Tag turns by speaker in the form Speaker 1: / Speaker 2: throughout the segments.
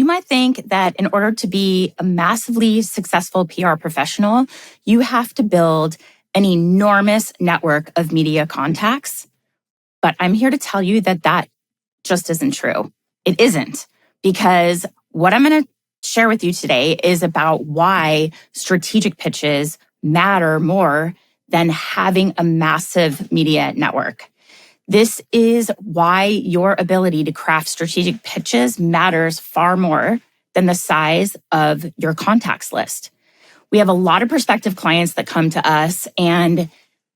Speaker 1: might think that in order to be a massively successful PR professional, you have to build an enormous network of media contacts. But I'm here to tell you that that just isn't true. It isn't, because what I'm going to share with you today is about why strategic pitches matter more than having a massive media network. This is why your ability to craft strategic pitches matters far more than the size of your contacts list. We have a lot of prospective clients that come to us and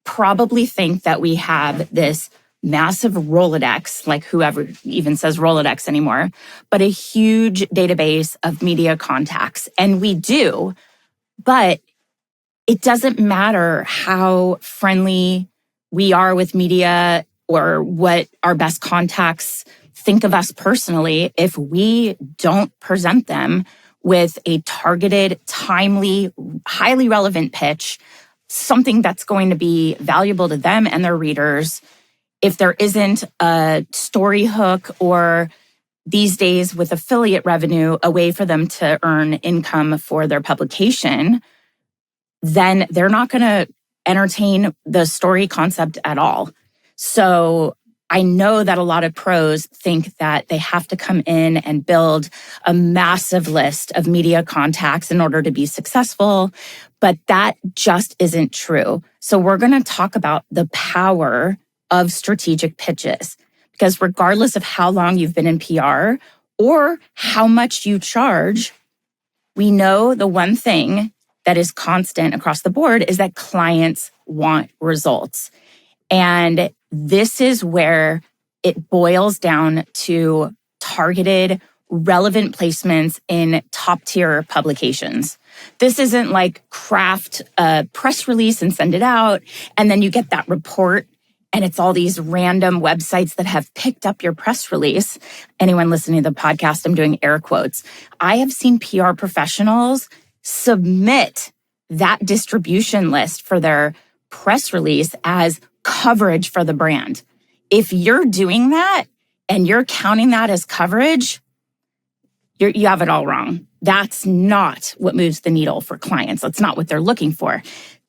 Speaker 1: probably think that we have this massive Rolodex, like whoever even says Rolodex anymore, but a huge database of media contacts. And we do, but it doesn't matter how friendly we are with media or what our best contacts think of us personally if we don't present them with a targeted, timely, highly relevant pitch, something that's going to be valuable to them and their readers. If there isn't a story hook or these days with affiliate revenue, a way for them to earn income for their publication, then they're not going to entertain the story concept at all. So I know that a lot of pros think that they have to come in and build a massive list of media contacts in order to be successful, but that just isn't true. So we're going to talk about the power of strategic pitches, because regardless of how long you've been in PR or how much you charge, we know the one thing that is constant across the board is that clients want results. And this is where it boils down to targeted, relevant placements in top-tier publications. This isn't like craft a press release and send it out, and then you get that report, and it's all these random websites that have picked up your press release. Anyone listening to the podcast, I'm doing air quotes. I have seen PR professionals submit that distribution list for their press release as coverage for the brand. If you're doing that and you're counting that as coverage, you have it all wrong. That's not what moves the needle for clients. That's not what they're looking for.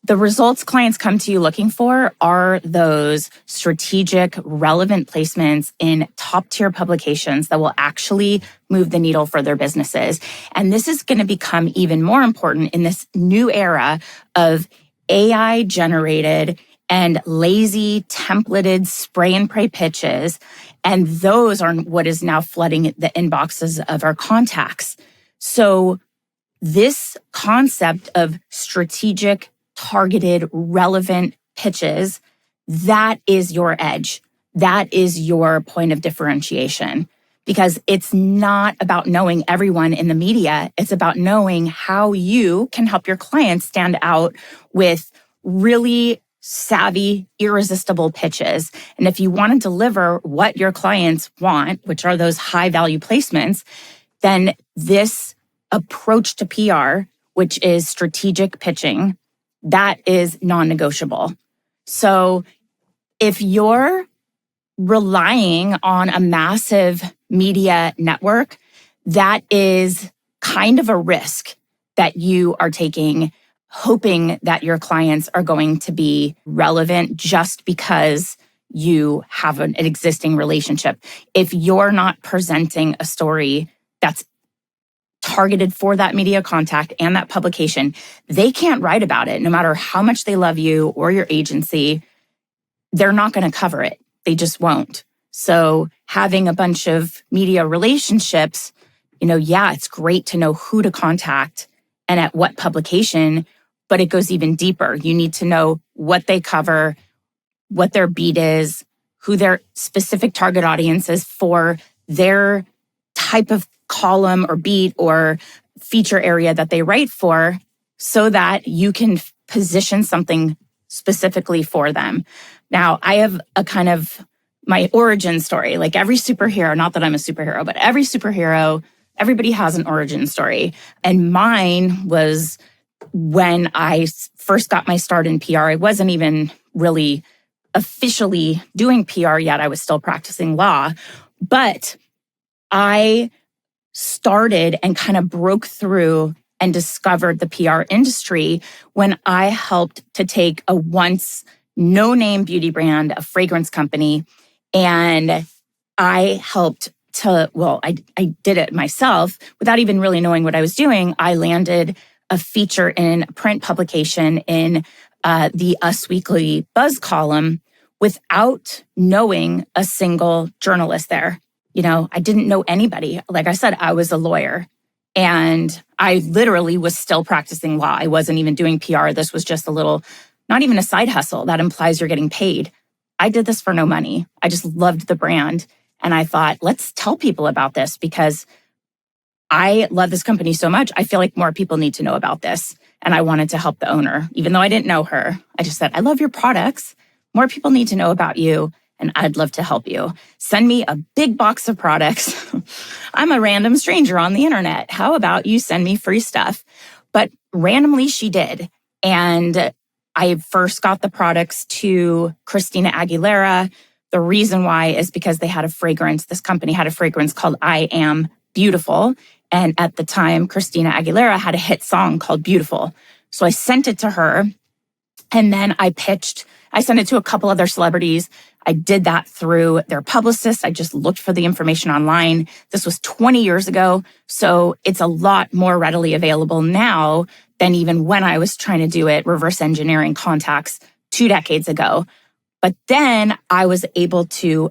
Speaker 1: The results clients come to you looking for are those strategic, relevant placements in top-tier publications that will actually move the needle for their businesses. And this is going to become even more important in this new era of AI-generated and lazy, templated spray and pray pitches. And those are what is now flooding the inboxes of our contacts. So this concept of strategic, targeted, relevant pitches, that is your edge. That is your point of differentiation. Because it's not about knowing everyone in the media. It's about knowing how you can help your clients stand out with really savvy, irresistible pitches. And if you want to deliver what your clients want, which are those high value placements, then this approach to PR, which is strategic pitching, that is non-negotiable. So if you're relying on a massive media network, that is kind of a risk that you are taking, hoping that your clients are going to be relevant just because you have an existing relationship. If you're not presenting a story that's targeted for that media contact and that publication, they can't write about it. No matter how much they love you or your agency, they're not going to cover it. They just won't. So having a bunch of media relationships, yeah, it's great to know who to contact and at what publication, but it goes even deeper. You need to know what they cover, what their beat is, who their specific target audience is for their type of column or beat or feature area that they write for, so that you can position something specifically for them. Now, I have a kind of my origin story. Like every superhero, not that I'm a superhero, but every superhero, everybody has an origin story. And mine was when I first got my start in PR. I wasn't even really officially doing PR yet. I was still practicing law, but I started and kind of broke through and discovered the PR industry when I helped to take a once no-name beauty brand, a fragrance company, and I helped to, I did it myself without even really knowing what I was doing. I landed a feature in a print publication in the Us Weekly Buzz column without knowing a single journalist there. I didn't know anybody. Like I said, I was a lawyer and I literally was still practicing law. I wasn't even doing PR. This was just a little, not even a side hustle that implies you're getting paid. I did this for no money. I just loved the brand. And I thought, let's tell people about this because I love this company so much. I feel like more people need to know about this. And I wanted to help the owner, even though I didn't know her. I just said, I love your products. More people need to know about you. And I'd love to help you. Send me a big box of products. I'm a random stranger on the internet. How about you send me free stuff? But randomly she did. And I first got the products to Christina Aguilera. The reason why is because they had a fragrance. This company had a fragrance called I Am Beautiful. And at the time, Christina Aguilera had a hit song called Beautiful. So I sent it to her. And then I sent it to a couple other celebrities. I did that through their publicists. I just looked for the information online. This was 20 years ago. So it's a lot more readily available now than even when I was trying to do it, reverse engineering contacts 2 decades ago. But then I was able to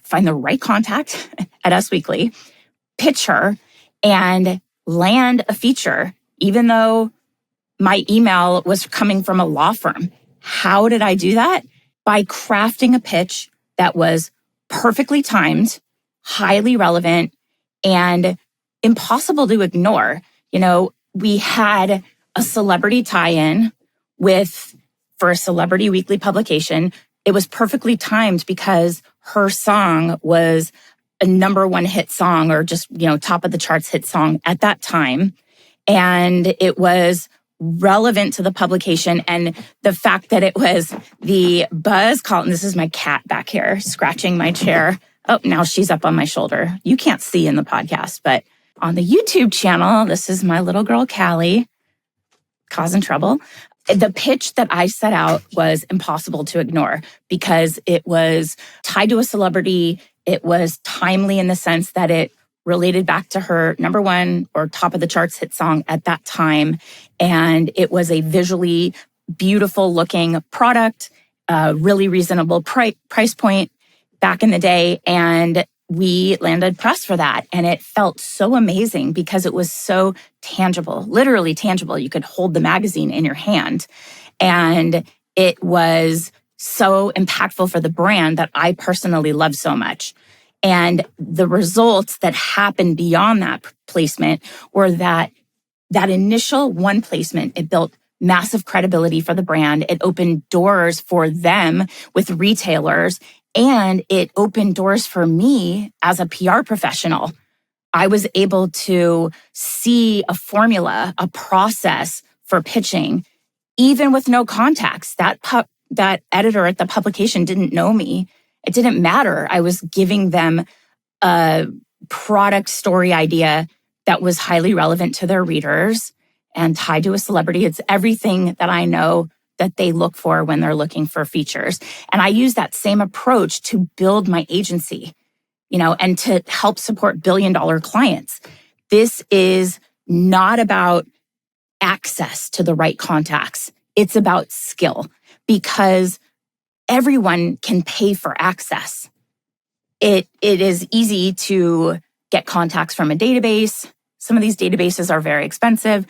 Speaker 1: find the right contact at Us Weekly, pitch her, and land a feature, even though my email was coming from a law firm. How did I do that? By crafting a pitch that was perfectly timed, highly relevant, and impossible to ignore. We had a celebrity tie-in for a celebrity weekly publication. It was perfectly timed because her song was a #1 hit song or just, top of the charts hit song at that time. And it was relevant to the publication, and the fact that it was the Buzz column. This is my cat back here scratching my chair. Oh, now she's up on my shoulder. You can't see in the podcast, but on the YouTube channel, this is my little girl, Callie, causing trouble. The pitch that I set out was impossible to ignore because it was tied to a celebrity. It was timely in the sense that it related back to her #1 or top of the charts hit song at that time. And it was a visually beautiful looking product, really reasonable price point back in the day. And we landed press for that. And it felt so amazing because it was so tangible, literally tangible. You could hold the magazine in your hand. And it was so impactful for the brand that I personally love so much. And the results that happened beyond that placement were that initial one placement, it built massive credibility for the brand. It opened doors for them with retailers, and it opened doors for me as a PR professional. I was able to see a formula, a process for pitching, even with no contacts. That editor at the publication didn't know me. It didn't matter. I was giving them a product story idea that was highly relevant to their readers and tied to a celebrity. It's everything that I know that they look for when they're looking for features. And I use that same approach to build my agency, and to help support billion-dollar clients. This is not about access to the right contacts. It's about skill because everyone can pay for access. It is easy to get contacts from a database. Some of these databases are very expensive,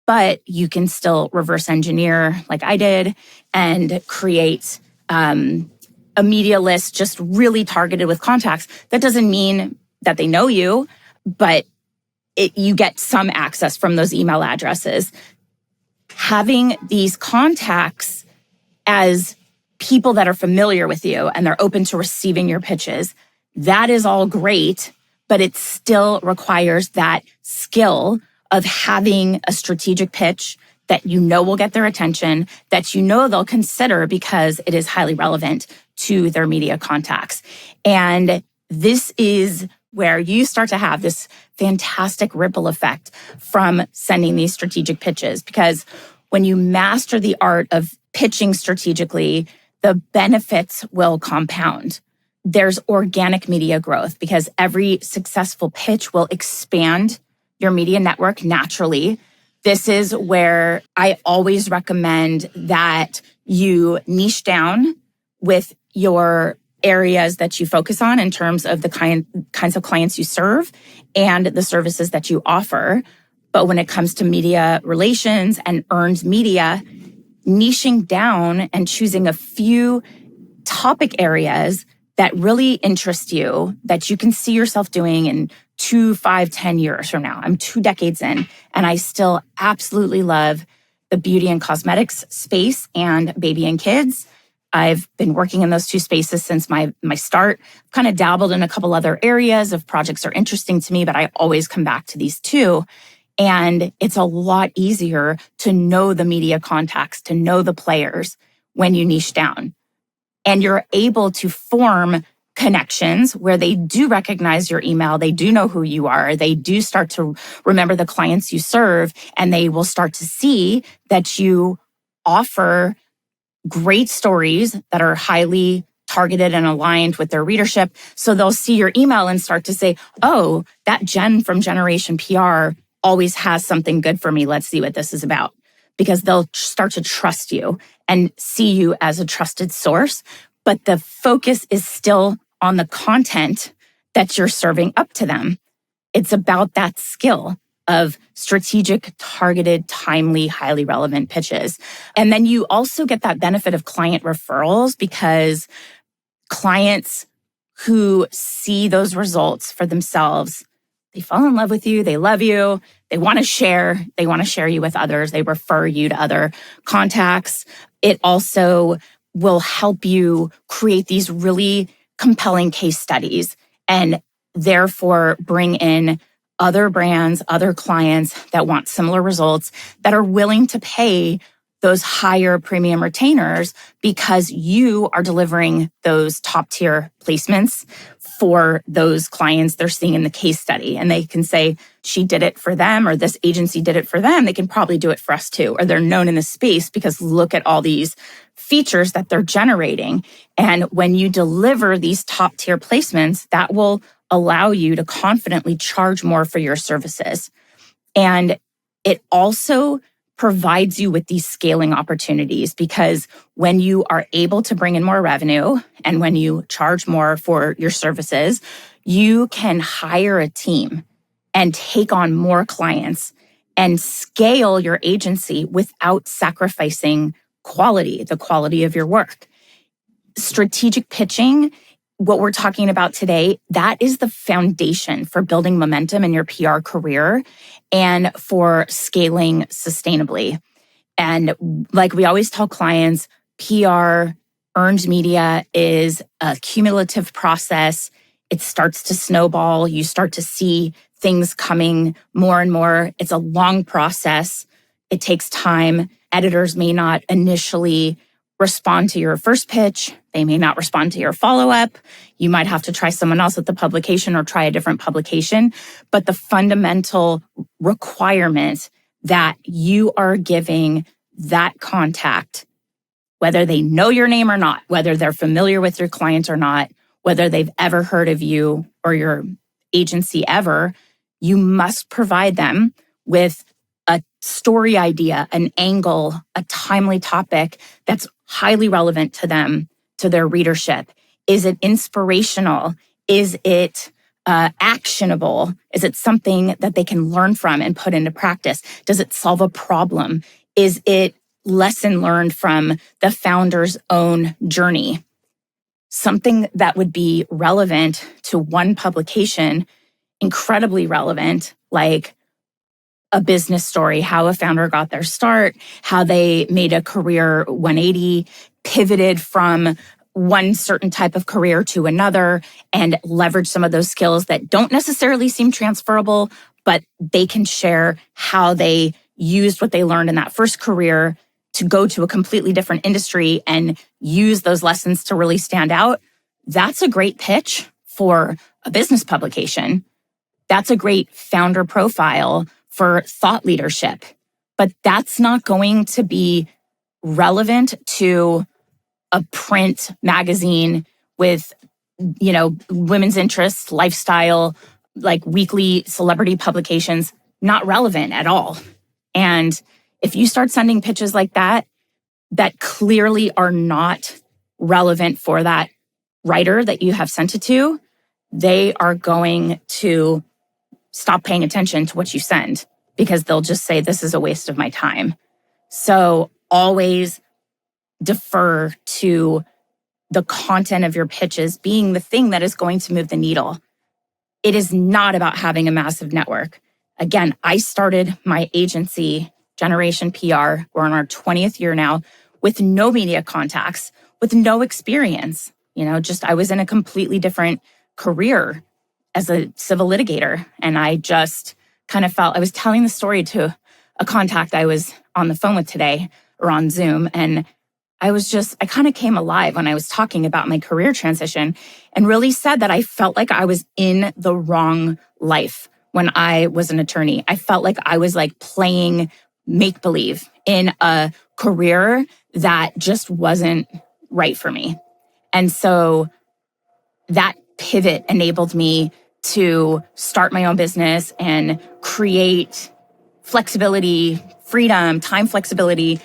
Speaker 1: but you can still reverse engineer like I did and create a media list just really targeted with contacts. That doesn't mean that they know you, but you get some access from those email addresses. Having these contacts as people that are familiar with you and they're open to receiving your pitches, that is all great, but it still requires that skill of having a strategic pitch that will get their attention, that they'll consider because it is highly relevant to their media contacts. And this is where you start to have this fantastic ripple effect from sending these strategic pitches. Because when you master the art of pitching strategically, the benefits will compound. There's organic media growth because every successful pitch will expand your media network naturally. This is where I always recommend that you niche down with your areas that you focus on in terms of the kinds of clients you serve and the services that you offer. But when it comes to media relations and earned media, niching down and choosing a few topic areas that really interest you, that you can see yourself doing in 2, 5, 10 years from now. I'm 2 decades in, and I still absolutely love the beauty and cosmetics space and baby and kids. I've been working in those 2 spaces since my start. I've kind of dabbled in a couple other areas if projects are interesting to me, but I always come back to these 2. And it's a lot easier to know the media contacts, to know the players when you niche down. And you're able to form connections where they do recognize your email, they do know who you are, they do start to remember the clients you serve, and they will start to see that you offer great stories that are highly targeted and aligned with their readership. So they'll see your email and start to say, oh, that Jen from Generation PR always has something good for me. Let's see what this is about. Because they'll start to trust you and see you as a trusted source. But the focus is still on the content that you're serving up to them. It's about that skill of strategic, targeted, timely, highly relevant pitches. And then you also get that benefit of client referrals because clients who see those results for themselves, they fall in love with you, they love you, they want to share you with others, they refer you to other contacts. It also will help you create these really compelling case studies and therefore bring in other brands, other clients that want similar results that are willing to pay those higher premium retainers because you are delivering those top tier placements for those clients they're seeing in the case study. And they can say, she did it for them, or this agency did it for them. They can probably do it for us too. Or they're known in the space because look at all these features that they're generating. And when you deliver these top tier placements, that will allow you to confidently charge more for your services. And it also provides you with these scaling opportunities because when you are able to bring in more revenue and when you charge more for your services, you can hire a team and take on more clients and scale your agency without sacrificing quality, the quality of your work. Strategic pitching, what we're talking about today, that is the foundation for building momentum in your PR career and for scaling sustainably. And like we always tell clients, PR, earned media is a cumulative process. It starts to snowball. You start to see things coming more and more. It's a long process. It takes time. Editors may not initially respond to your first pitch. They may not respond to your follow-up. You might have to try someone else at the publication or try a different publication. But the fundamental requirement that you are giving that contact, whether they know your name or not, whether they're familiar with your client or not, whether they've ever heard of you or your agency ever, you must provide them with a story idea, an angle, a timely topic that's highly relevant to them, to their readership. Is it inspirational? Is it actionable? Is it something that they can learn from and put into practice? Does it solve a problem? Is it lesson learned from the founder's own journey? Something that would be relevant to one publication, incredibly relevant, like a business story, how a founder got their start, how they made a career 180, pivoted from one certain type of career to another, and leverage some of those skills that don't necessarily seem transferable, but they can share how they used what they learned in that first career to go to a completely different industry and use those lessons to really stand out. That's a great pitch for a business publication. That's a great founder profile for thought leadership, but that's not going to be relevant to a print magazine with, women's interests, lifestyle, like weekly celebrity publications. Not relevant at all. And if you start sending pitches like that clearly are not relevant for that writer that you have sent it to, they are going to stop paying attention to what you send because they'll just say, this is a waste of my time. So always defer to the content of your pitches being the thing that is going to move the needle. It is not about having a massive network. Again, I started my agency, Generation PR, we're on our 20th year now, with no media contacts, with no experience. I was in a completely different career as a civil litigator. And I just kind of felt, I was telling the story to a contact I was on the phone with today or on Zoom. And I kind of came alive when I was talking about my career transition and really said that I felt like I was in the wrong life when I was an attorney. I felt like I was like playing make-believe in a career that just wasn't right for me. And so that pivot enabled me to start my own business and create flexibility, freedom, time flexibility,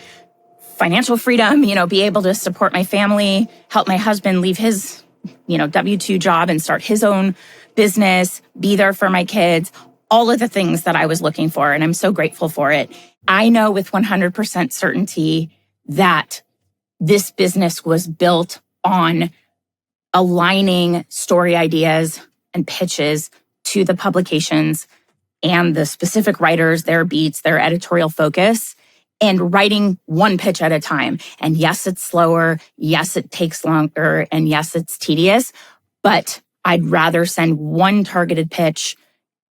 Speaker 1: financial freedom, be able to support my family, help my husband leave his, W-2 job and start his own business, be there for my kids, all of the things that I was looking for. And I'm so grateful for it. I know with 100% certainty that this business was built on aligning story ideas and pitches to the publications and the specific writers, their beats, their editorial focus, and writing one pitch at a time. And yes, it's slower. Yes, it takes longer. And yes, it's tedious. But I'd rather send one targeted pitch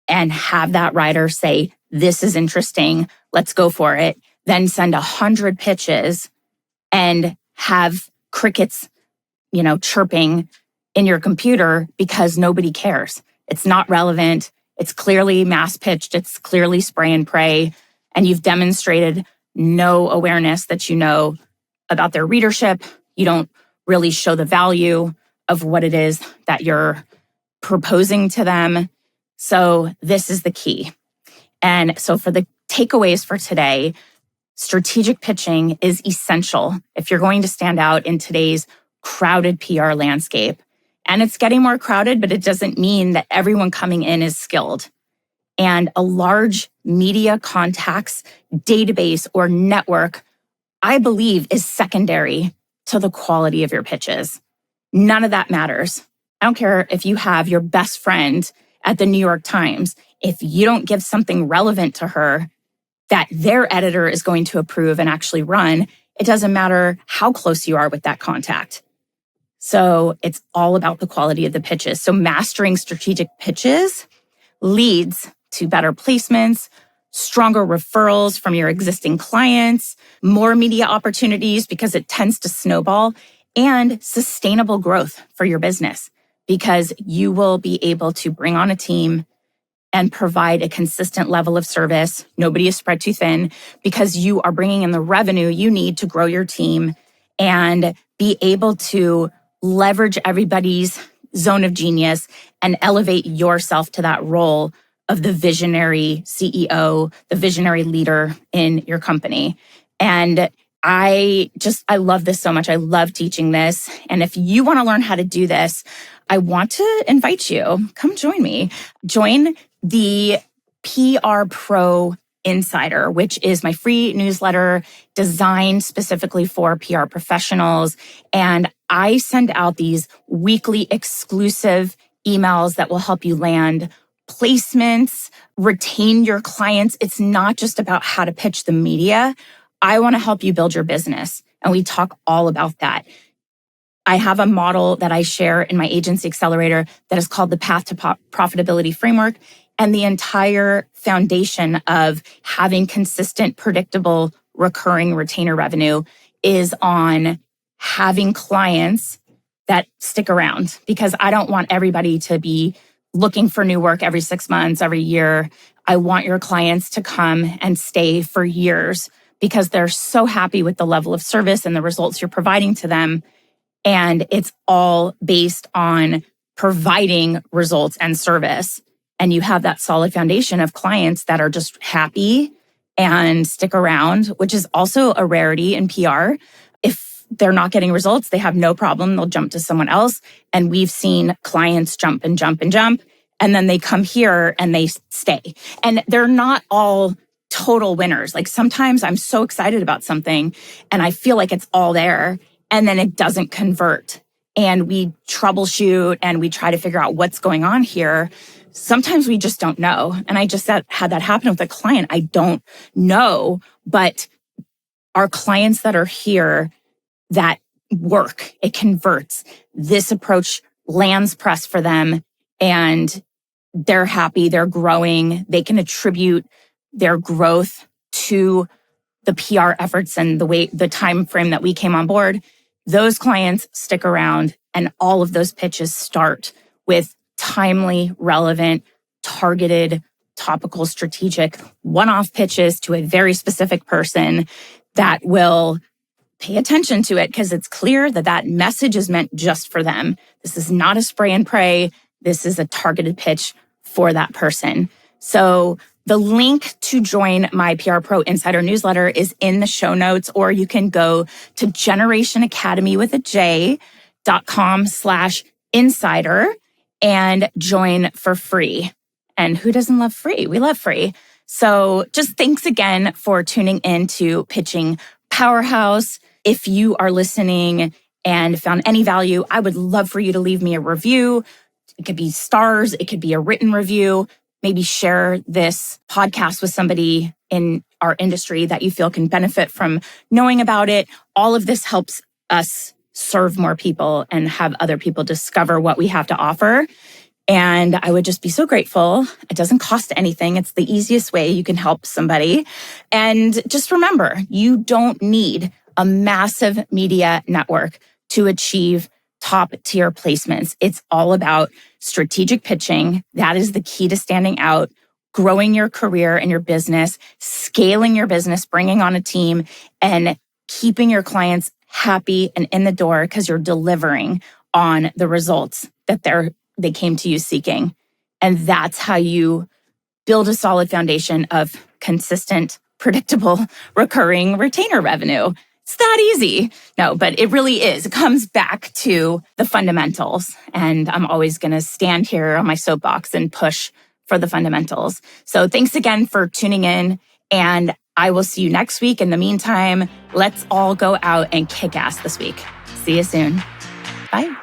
Speaker 1: and have that writer say, this is interesting, let's go for it, than send 100 pitches and have crickets, chirping in your computer because nobody cares. It's not relevant. It's clearly mass pitched. It's clearly spray and pray. And you've demonstrated no awareness that you know about their readership. You don't really show the value of what it is that you're proposing to them. So this is the key. And so for the takeaways for today, strategic pitching is essential if you're going to stand out in today's crowded PR landscape. And it's getting more crowded, but it doesn't mean that everyone coming in is skilled. And a large media contacts database or network, I believe, is secondary to the quality of your pitches. None of that matters. I don't care if you have your best friend at the New York Times. If you don't give something relevant to her that their editor is going to approve and actually run, it doesn't matter how close you are with that contact. So it's all about the quality of the pitches. So mastering strategic pitches leads to better placements, stronger referrals from your existing clients, more media opportunities because it tends to snowball, and sustainable growth for your business because you will be able to bring on a team and provide a consistent level of service. Nobody is spread too thin because you are bringing in the revenue you need to grow your team and be able to leverage everybody's zone of genius and elevate yourself to that role of the visionary CEO, the visionary leader in your company. And I love this so much. I love teaching this. And if you want to learn how to do this, I want to invite you, come join me. Join the PR Pro Insider, which is my free newsletter designed specifically for PR professionals. And I send out these weekly exclusive emails that will help you land placements, retain your clients. It's not just about how to pitch the media. I want to help you build your business. And we talk all about that. I have a model that I share in my agency accelerator that is called the Path to Profitability Framework. And the entire foundation of having consistent, predictable, recurring retainer revenue is on having clients that stick around, because I don't want everybody to be looking for new work every 6 months, every year. I want your clients to come and stay for years because they're so happy with the level of service and the results you're providing to them. And it's all based on providing results and service. And you have that solid foundation of clients that are just happy and stick around, which is also a rarity in PR. If they're not getting results, they have no problem. They'll jump to someone else. And we've seen clients jump and jump and jump. And then they come here and they stay. And they're not all total winners. Like sometimes I'm so excited about something and I feel like it's all there and then it doesn't convert. And we troubleshoot and we try to figure out what's going on here. Sometimes we just don't know. And I just had that happen with a client. I don't know, but our clients that are here that work, it converts. This approach lands press for them and they're happy, they're growing. They can attribute their growth to the PR efforts and the time frame that we came on board. Those clients stick around and all of those pitches start with timely, relevant, targeted, topical, strategic, one-off pitches to a very specific person that will pay attention to it because it's clear that that message is meant just for them. This is not a spray and pray. This is a targeted pitch for that person. So the link to join my PR Pro Insider newsletter is in the show notes, or you can go to generationacademy.com/insider and join for free. And who doesn't love free? We love free. So just thanks again for tuning in to Pitching Powerhouse. If you are listening and found any value, I would love for you to leave me a review. It could be stars. It could be a written review. Maybe share this podcast with somebody in our industry that you feel can benefit from knowing about it. All of this helps us serve more people and have other people discover what we have to offer. And I would just be so grateful. It doesn't cost anything. It's the easiest way you can help somebody. And just remember, you don't need a massive media network to achieve top tier placements. It's all about strategic pitching. That is the key to standing out, growing your career and your business, scaling your business, bringing on a team, and keeping your clients happy and in the door because you're delivering on the results that they came to you seeking. And that's how you build a solid foundation of consistent, predictable, recurring retainer revenue. It's that easy. No, but it really is. It comes back to the fundamentals. And I'm always going to stand here on my soapbox and push for the fundamentals. So thanks again for tuning in. And I will see you next week. In the meantime, let's all go out and kick ass this week. See you soon. Bye.